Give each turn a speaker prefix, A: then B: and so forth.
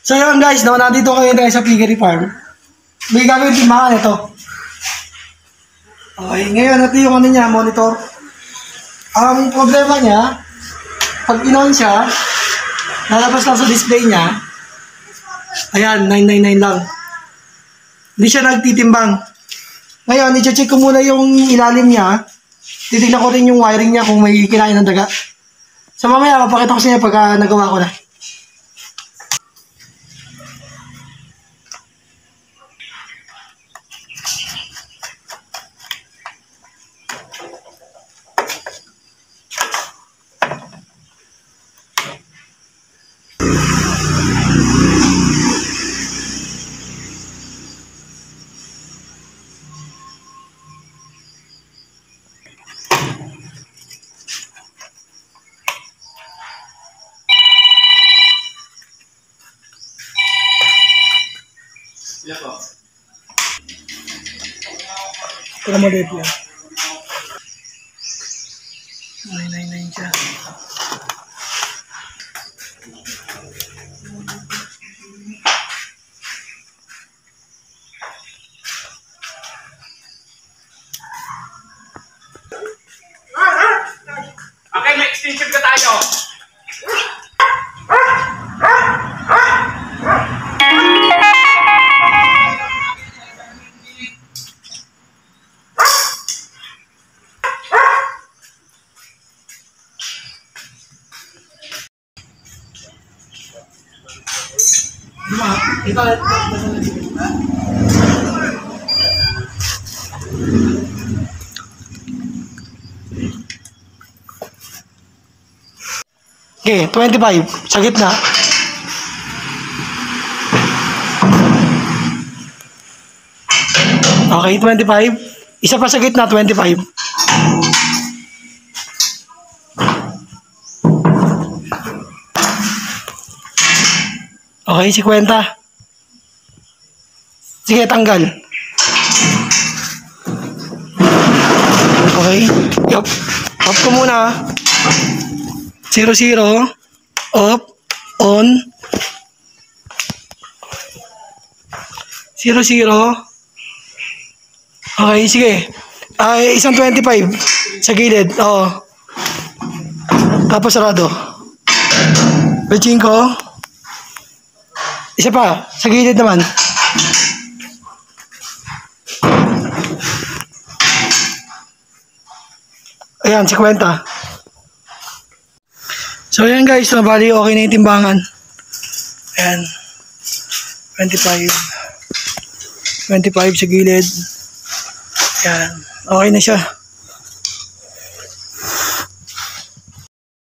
A: So yun guys, no, nandito kayo tayo sa piggery farm. May gagawin timbangan ito. Okay, ngayon ito yung ano niya, monitor. Ang problema niya, pag in-on siya, lalabas lang sa display niya. Ayan, 999 lang. Hindi siya nagtitimbang. Ngayon, i-check ko muna yung ilalim niya. Titignan ko rin yung wiring niya kung may kinain ng daga. So mamaya, papakita ko sa inyo pagka nagawa ko na. Ito na maliit yan. 999 siya.
B: Okay, may extension ka tayo.
A: Okay, 25 sa gitna. Okay, 25. Isa pa sa gitna, 25. Okay, 50. Sige, tanggal. Okay. Yup. Off ko muna. 0, 0. Off. On. 0, 0. Okay, sige. Ay, isang 25 sa gilid. Oo. Tapos sarado. Peching ko. Isa pa, sa gilid naman. Ayan, 50. So, ayan guys, bali okay na yung timbangan. Ayan. 25. 25 sa gilid. Ayan. Okay na siya.